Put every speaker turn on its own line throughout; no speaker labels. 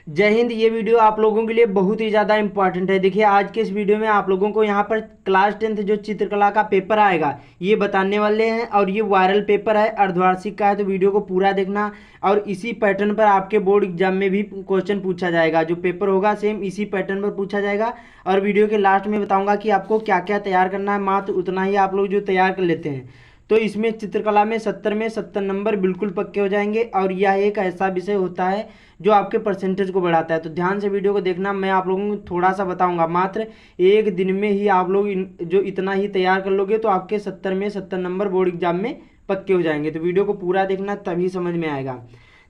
जय हिंद। ये वीडियो आप लोगों के लिए बहुत ही ज़्यादा इंपॉर्टेंट है। देखिए, आज के इस वीडियो में आप लोगों को यहाँ पर क्लास 10th जो चित्रकला का पेपर आएगा ये बताने वाले हैं, और ये वायरल पेपर है, अर्धवार्षिक का है, तो वीडियो को पूरा देखना। और इसी पैटर्न पर आपके बोर्ड एग्जाम में भी क्वेश्चन पूछा जाएगा। जो पेपर होगा सेम इसी पैटर्न पर पूछा जाएगा। और वीडियो के लास्ट में बताऊँगा कि आपको क्या क्या तैयार करना है। मात्र उतना ही आप लोग जो तैयार कर लेते हैं तो इसमें चित्रकला में 70 नंबर बिल्कुल पक्के हो जाएंगे। और यह एक ऐसा विषय होता है जो आपके परसेंटेज को बढ़ाता है। तो ध्यान से वीडियो को देखना। मैं आप लोगों को थोड़ा सा बताऊंगा। मात्र एक दिन में ही आप लोग जो इतना ही तैयार कर लोगे तो आपके 70 नंबर बोर्ड एग्जाम में पक्के हो जाएंगे। तो वीडियो को पूरा देखना, तभी समझ में आएगा।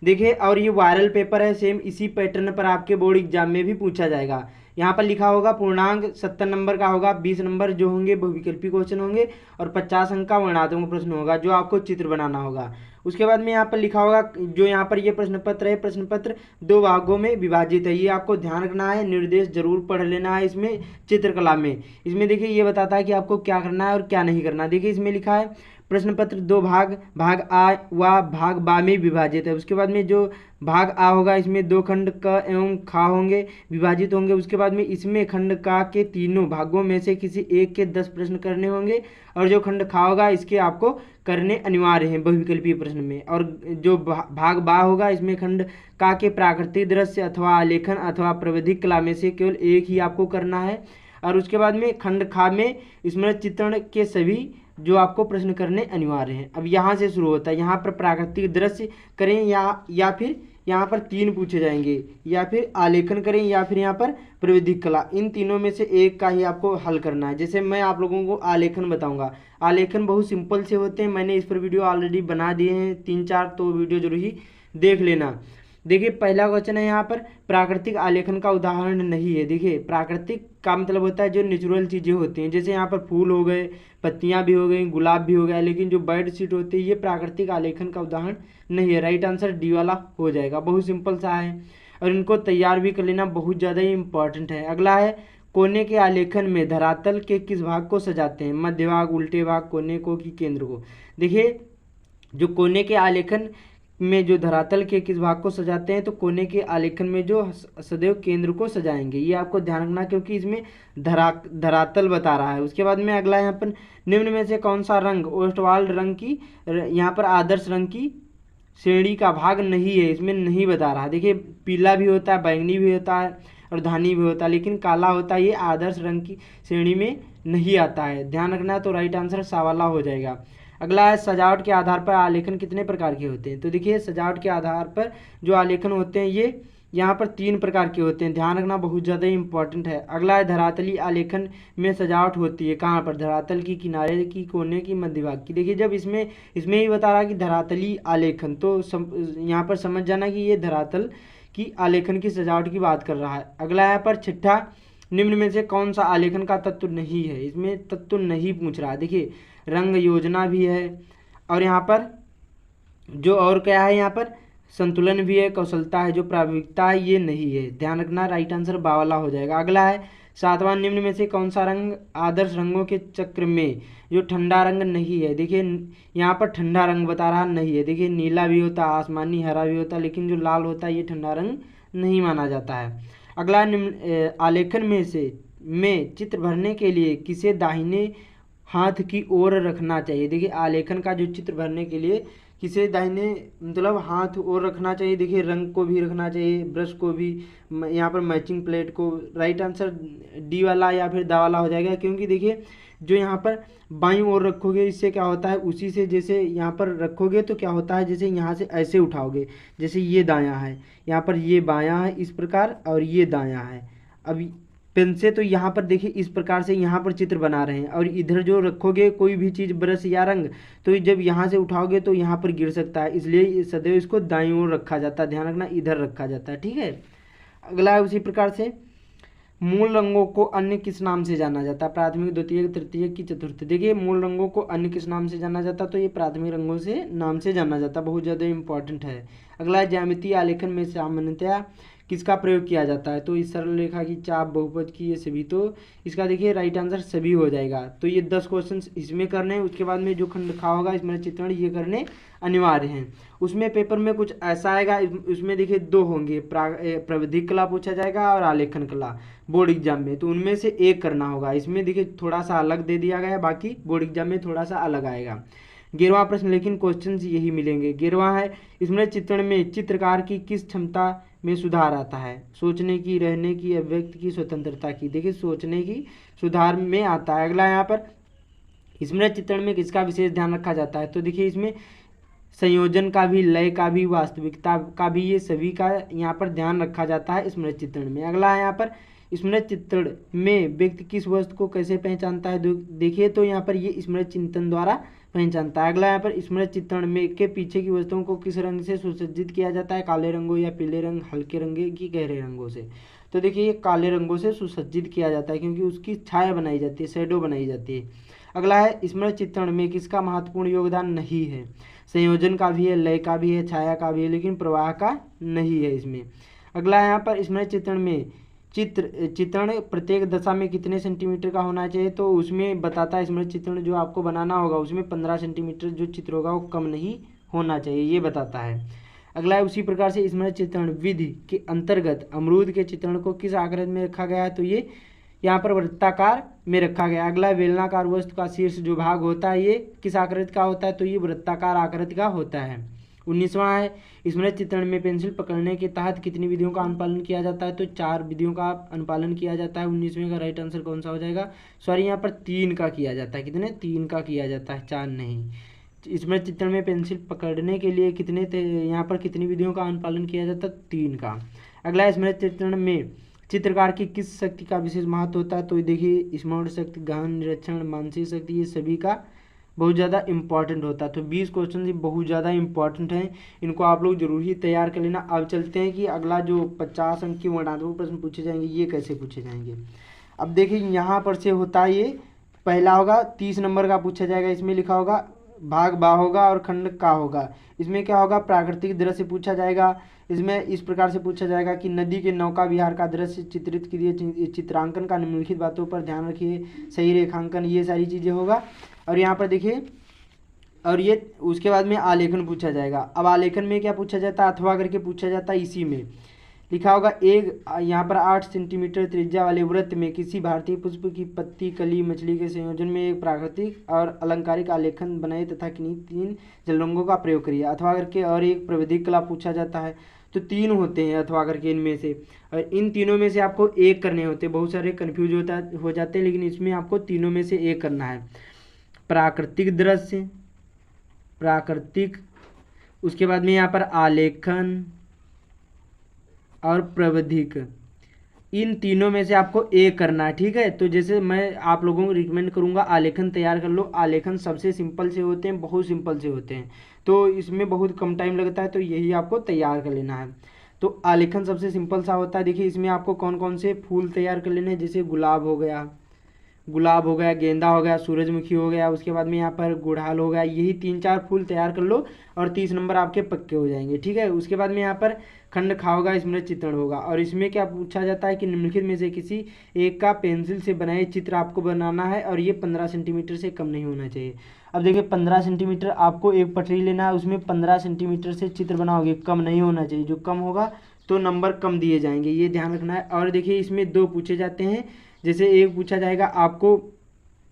देखिए, और ये वायरल पेपर है, सेम इसी पैटर्न पर आपके बोर्ड एग्जाम में भी पूछा जाएगा। यहाँ पर लिखा होगा पूर्णांक 70 नंबर का होगा, 20 नंबर जो होंगे बहुविकल्पी क्वेश्चन होंगे, और 50 अंक का वर्णनात्मक प्रश्न होगा जो आपको चित्र बनाना होगा। उसके बाद में यहाँ पर लिखा होगा, जो यहाँ पर ये प्रश्न पत्र है, प्रश्न पत्र 2 भागों में विभाजित है। ये आपको ध्यान रखना है, निर्देश जरूर पढ़ लेना है इसमें चित्रकला में। इसमें देखिए ये बताता है कि आपको क्या करना है और क्या नहीं करना। देखिए इसमें लिखा है प्रश्न पत्र 2 भाग, भाग आ व भाग बा में विभाजित है। उसके बाद में जो भाग आ होगा इसमें 2 खंड क एवं खा होंगे, विभाजित होंगे। उसके बाद में इसमें खंड का के तीनों भागों में से किसी एक के 10 प्रश्न करने होंगे, और जो खंड खा होगा इसके आपको करने अनिवार्य हैं बहुविकल्पीय प्रश्न में। और जो भाग बा होगा इसमें खंड का के प्राकृतिक दृश्य अथवा आलेखन अथवा प्राविधिक कला में से केवल एक ही आपको करना है। और उसके बाद में खंड खा में स्मृति चित्रण के सभी जो आपको प्रश्न करने अनिवार्य हैं। अब यहाँ से शुरू होता है। यहाँ पर प्राकृतिक दृश्य करें या फिर यहाँ पर 3 पूछे जाएंगे, या फिर आलेखन करें या फिर यहाँ पर प्राविधिक कला। इन तीनों में से एक का ही आपको हल करना है। जैसे मैं आप लोगों को आलेखन बताऊंगा। आलेखन बहुत सिंपल से होते हैं, मैंने इस पर वीडियो ऑलरेडी बना दिए हैं 3-4, तो वीडियो जरूर ही देख लेना। देखिए पहला क्वेश्चन है यहाँ पर, प्राकृतिक आलेखन का उदाहरण नहीं है। देखिए प्राकृतिक का मतलब होता है जो नेचुरल चीज़ें होती हैं, जैसे यहाँ पर फूल हो गए, पत्तियाँ भी हो गई, गुलाब भी हो गया। लेकिन जो बेड शीट होती है ये प्राकृतिक आलेखन का उदाहरण नहीं है। राइट आंसर डी वाला हो जाएगा। बहुत सिंपल सा है, और इनको तैयार भी कर लेना, बहुत ज़्यादा ही इंपॉर्टेंट है। अगला है, कोने के आलेखन में धरातल के किस भाग को सजाते हैं? मध्य भाग, उल्टे भाग, कोने को कि केंद्र को? देखिए जो कोने के आलेखन में जो धरातल के किस भाग को सजाते हैं, तो कोने के आलेखन में जो सदैव केंद्र को सजाएंगे। ये आपको ध्यान रखना क्योंकि इसमें धरातल बता रहा है। उसके बाद में अगला यहाँ पर, निम्न में से कौन सा रंग ओस्टवाल्ड रंग की यहाँ पर आदर्श रंग की श्रेणी का भाग नहीं है? इसमें नहीं बता रहा है। देखिए पीला भी होता है, बैंगनी भी होता है और धानी भी होता है, लेकिन काला होता है। ये आदर्श रंग की श्रेणी में नहीं आता है, ध्यान रखना। तो राइट आंसर सवाला हो जाएगा। अगला है, सजावट के आधार पर आलेखन कितने प्रकार के होते हैं? तो देखिए सजावट के आधार पर जो आलेखन होते हैं ये यहाँ पर 3 प्रकार के होते हैं, ध्यान रखना, बहुत ज़्यादा इंपॉर्टेंट है। अगला है, धरातली आलेखन में सजावट होती है कहाँ पर? धरातल की, किनारे की, कोने की, मध्य भाग की। देखिए जब इसमें ही बता रहा है कि धरातली आलेखन, तो यहाँ पर समझ जाना कि ये धरातल की आलेखन की सजावट की बात कर रहा है। अगला यहाँ पर छठा, निम्न में से कौन सा आलेखन का तत्व नहीं है? इसमें तत्व नहीं पूछ रहा है। देखिए रंग योजना भी है, और यहाँ पर जो और क्या है, यहाँ पर संतुलन भी है, कौशलता है, जो प्राविधिकता है ये नहीं है, ध्यान रखना। राइट आंसर बावला हो जाएगा। अगला है, सातवां, निम्न में से कौन सा रंग आदर्श रंगों के चक्र में जो ठंडा रंग नहीं है? देखिए यहाँ पर ठंडा रंग बता रहा नहीं है। देखिए नीला भी होता है, आसमानी हरा भी होता है, लेकिन जो लाल होता है ये ठंडा रंग नहीं माना जाता है। अगला, निम्न आलेखन में चित्र भरने के लिए किसे दाहिने हाथ की ओर रखना चाहिए? देखिए आलेखन का जो चित्र भरने के लिए किसे दाहिने मतलब हाथ ओर रखना चाहिए? देखिए रंग को भी रखना चाहिए, ब्रश को भी, यहाँ पर मैचिंग प्लेट को। राइट आंसर डी वाला या फिर दा वाला हो जाएगा, क्योंकि देखिए जो यहाँ पर बाईं ओर रखोगे इससे क्या होता है, उसी से जैसे यहाँ पर रखोगे तो क्या होता है, जैसे यहाँ से ऐसे उठाओगे, जैसे ये दायां है, यहाँ पर ये बायां है इस प्रकार, और ये दायां है। अब पेन से तो यहाँ पर देखिए इस प्रकार से यहाँ पर चित्र बना रहे हैं, और इधर जो रखोगे कोई भी चीज़, ब्रश या रंग, तो जब यहाँ से उठाओगे तो यहाँ पर गिर सकता है, इसलिए सदैव इसको दाईं ओर रखा जाता है, ध्यान रखना, इधर रखा जाता है, ठीक है। अगला है, उसी प्रकार से मूल रंगों को अन्य किस नाम से जाना जाता है? प्राथमिक, द्वितीयक, तृतीयक की चतुर्थ? देखिए मूल रंगों को अन्य किस नाम से जाना जाता है? तो ये प्राथमिक रंगों से नाम से जाना जाता है, बहुत ज़्यादा इंपॉर्टेंट है। अगला है, ज्यामितीय आलेखन में सामान्यतया किसका प्रयोग किया जाता है? तो इस सरल रेखा की, चाप, बहुपद की, ये सभी। तो इसका देखिए राइट आंसर सभी हो जाएगा। तो ये 10 क्वेश्चन इसमें करने हैं। उसके बाद में जो खंड खा होगा इसमें चित्रण, ये करने अनिवार्य हैं। उसमें पेपर में कुछ ऐसा आएगा, उसमें देखिए 2 होंगे, प्राविधिक कला पूछा जाएगा और आलेखन कला बोर्ड एग्जाम में। तो उनमें से एक करना होगा। इसमें देखिए थोड़ा सा अलग दे दिया गया है, बाकी बोर्ड एग्जाम में थोड़ा सा अलग आएगा। 11वां प्रश्न, लेकिन क्वेश्चन यही मिलेंगे। 11वां है, स्मृति चित्रण में चित्रकार की किस क्षमता में सुधार आता है? सोचने की, रहने की, अभिव्यक्ति की, स्वतंत्रता की। देखिए सोचने की सुधार में आता है। अगला यहाँ पर, स्मृति चित्रण में किसका विशेष ध्यान रखा जाता है? तो देखिए इसमें संयोजन का भी, लय का भी, वास्तविकता का भी, ये सभी का यहाँ पर ध्यान रखा जाता है स्मृति चित्रण में। अगला है यहाँ पर, स्मृति चित्रण में व्यक्ति किस वस्तु को कैसे पहचानता है? देखिए तो यहाँ पर ये स्मृति चिंतन द्वारा पहचानता है। अगला यहाँ पर, स्मृति चित्रण में के पीछे की वस्तुओं को किस रंग से सुसज्जित किया जाता है? काले रंगों या पीले रंग, हल्के रंगे की गहरे रंगों से? तो देखिए ये काले रंगों से सुसज्जित किया जाता है, क्योंकि उसकी छाया बनाई जाती है, शेडो बनाई जाती है। अगला है, स्मृति चित्रण में किसका महत्वपूर्ण योगदान नहीं है? संयोजन का भी है, लय का भी है, छाया का भी है, लेकिन प्रवाह का नहीं है इसमें। अगला यहाँ पर, स्मृति चित्रण में चित्रण प्रत्येक दशा में कितने सेंटीमीटर का होना चाहिए? तो उसमें बताता है स्मृति चित्रण जो आपको बनाना होगा उसमें 15 सेंटीमीटर जो चित्र होगा वो कम नहीं होना चाहिए, ये बताता है। अगला है, उसी प्रकार से स्मृति चित्रण विधि के अंतर्गत अमरूद के चित्रण को किस आकृति में रखा गया है? तो ये यहाँ पर वृत्ताकार में रखा गया। अगला, बेलनाकार वस्तु का शीर्ष जो भाग होता है ये किस आकृति का होता है? तो ये वृत्ताकार आकृति का होता है। 19वां है, स्मृति चित्रण में पेंसिल पकड़ने के तहत कितनी विधियों का अनुपालन किया जाता है? तो 4 विधियों का अनुपालन किया जाता है। 19वें का राइट आंसर कौन सा हो जाएगा? सॉरी, यहाँ पर 3 का किया जाता है। कितने? 3 का किया जाता है, 4 नहीं। स्मृति चित्रण में पेंसिल पकड़ने के लिए यहाँ पर कितनी विधियों का अनुपालन किया जाता है? 3 का। अगला, स्मृति चित्रण में चित्रकार की किस शक्ति का विशेष महत्व होता है? तो देखिए स्मरण शक्ति, गहन निरीक्षण, मानसिक शक्ति, ये सभी का बहुत ज़्यादा इंपॉर्टेंट होता है। तो 20 क्वेश्चन ये बहुत ज़्यादा इंपॉर्टेंट हैं, इनको आप लोग जरूर ही तैयार कर लेना। अब चलते हैं कि अगला जो 50 अंक के वर्णनात्मक प्रश्न पूछे जाएंगे ये कैसे पूछे जाएंगे। अब देखिए यहाँ पर से होता है, ये पहला होगा 30 नंबर का पूछा जाएगा। इसमें लिखा होगा भाग बा होगा और खंड का होगा। इसमें क्या होगा? प्राकृतिक दृश्य पूछा जाएगा। इसमें इस प्रकार से पूछा जाएगा कि नदी के नौका विहार का दृश्य चित्रित कीजिए, चित्रांकन का निम्नलिखित बातों पर ध्यान रखिए, सही रेखांकन, ये सारी चीज़ें होगा। और यहाँ पर देखिए, और ये उसके बाद में आलेखन पूछा जाएगा। अब आलेखन में क्या पूछा जाता है? अथवा करके पूछा जाता है। इसी में लिखा होगा, एक यहाँ पर 8 सेंटीमीटर त्रिज्या वाले वृत्त में किसी भारतीय पुष्प की पत्ती, कली, मछली के संयोजन में एक प्राकृतिक और अलंकारिक आलेखन बनाए तथा किन्हीं 3 जल रंगों का प्रयोग करिए। अथवा करके और एक प्राविधिक कला पूछा जाता है। तो 3 होते हैं अथवा करके इनमें से, और इन तीनों में से आपको एक करने होते हैं। बहुत सारे कन्फ्यूज हो जाते हैं, लेकिन इसमें आपको तीनों में से एक करना है। प्राकृतिक दृश्य, प्राकृतिक, उसके बाद में यहाँ पर आलेखन और प्राविधिक, इन तीनों में से आपको एक करना है। ठीक है, तो जैसे मैं आप लोगों को रिकमेंड करूंगा आलेखन तैयार कर लो। आलेखन सबसे सिंपल से होते हैं, बहुत सिंपल से होते हैं, तो इसमें बहुत कम टाइम लगता है, तो यही आपको तैयार कर लेना है। तो आलेखन सबसे सिंपल सा होता है। देखिए इसमें आपको कौन कौन से फूल तैयार कर लेने हैं, जैसे गुलाब हो गया, गेंदा हो गया, सूरजमुखी हो गया, उसके बाद में यहाँ पर गुड़हल हो गया। यही 3-4 फूल तैयार कर लो और 30 नंबर आपके पक्के हो जाएंगे। ठीक है, उसके बाद में यहाँ पर खंड खा होगा, स्मृति चित्रण होगा। और इसमें क्या पूछा जाता है कि निम्नलिखित में से किसी एक का पेंसिल से बनाए चित्र आपको बनाना है और ये 15 सेंटीमीटर से कम नहीं होना चाहिए। अब देखिए 15 सेंटीमीटर आपको एक पटरी लेना है, उसमें 15 सेंटीमीटर से चित्र बनाओगे, कम नहीं होना चाहिए। जो कम होगा तो नंबर कम दिए जाएंगे, ये ध्यान रखना है। और देखिए इसमें 2 पूछे जाते हैं। जैसे एक पूछा जाएगा आपको,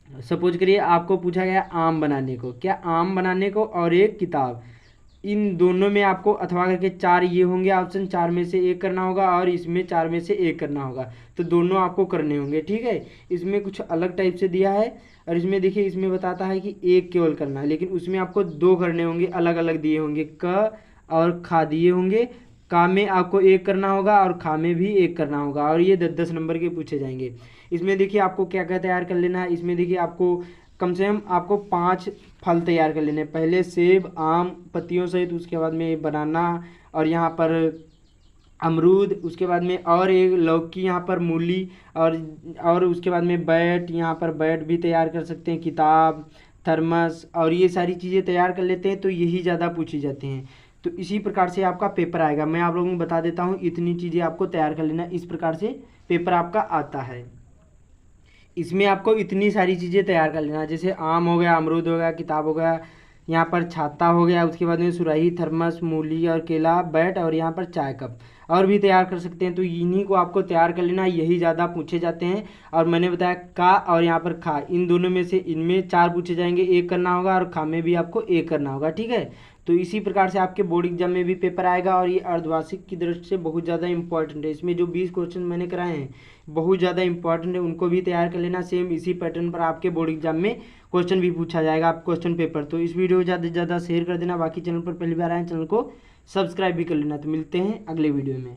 सपोज करिए आपको पूछा गया आम बनाने को, क्या आम बनाने को, और एक किताब, इन दोनों में आपको अथवा करके 4 ये होंगे ऑप्शन, 4 में से एक करना होगा और इसमें 4 में से एक करना होगा। तो दोनों आपको करने होंगे। ठीक है, इसमें कुछ अलग टाइप से दिया है और इसमें देखिए इसमें बताता है कि एक केवल करना है, लेकिन उसमें आपको 2 करने होंगे, अलग अलग दिए होंगे। क और खा दिए होंगे, का में आपको एक करना होगा और खा में भी एक करना होगा, और ये 10-10 नंबर के पूछे जाएंगे। इसमें देखिए आपको क्या क्या तैयार कर लेना है। इसमें देखिए आपको कम से कम आपको 5 फल तैयार कर लेने हैं। पहले सेब, आम पत्तियों सहित, उसके बाद में बनाना, और यहाँ पर अमरूद, उसके बाद में और एक लौकी, यहाँ पर मूली, और उसके बाद में बैट, यहाँ पर बैट भी तैयार कर सकते हैं, किताब, थर्मस, और ये सारी चीज़ें तैयार कर लेते हैं। तो यही ज़्यादा पूछी जाती हैं। तो इसी प्रकार से आपका पेपर आएगा। मैं आप लोगों को बता देता हूँ, इतनी चीज़ें आपको तैयार कर लेना, इस प्रकार से पेपर आपका आता है। इसमें आपको इतनी सारी चीज़ें तैयार कर लेना, जैसे आम हो गया, अमरूद हो गया, किताब हो गया, यहाँ पर छाता हो गया, उसके बाद में सुराही, थर्मस, मूली और केला, बैट, और यहाँ पर चाय कप और भी तैयार कर सकते हैं। तो इन्हीं को आपको तैयार कर लेना, यही ज़्यादा पूछे जाते हैं। और मैंने बताया का और यहाँ पर खा, इन दोनों में से इनमें 4 पूछे जाएंगे, एक करना होगा, और खा में भी आपको एक करना होगा, ठीक है। तो इसी प्रकार से आपके बोर्ड एग्जाम में भी पेपर आएगा, और ये अर्धवार्षिक की दृष्टि से बहुत ज़्यादा इंपॉर्टेंट है। इसमें जो 20 क्वेश्चन मैंने कराए हैं बहुत ज़्यादा इंपॉर्टेंट है, उनको भी तैयार कर लेना। सेम इसी पैटर्न पर आपके बोर्ड एग्जाम में क्वेश्चन भी पूछा जाएगा, आप क्वेश्चन पेपर। तो इस वीडियो को ज़्यादा से ज़्यादा शेयर कर देना, बाकी चैनल पर पहली बार आए चैनल को सब्सक्राइब भी कर लेना। तो मिलते हैं अगले वीडियो में।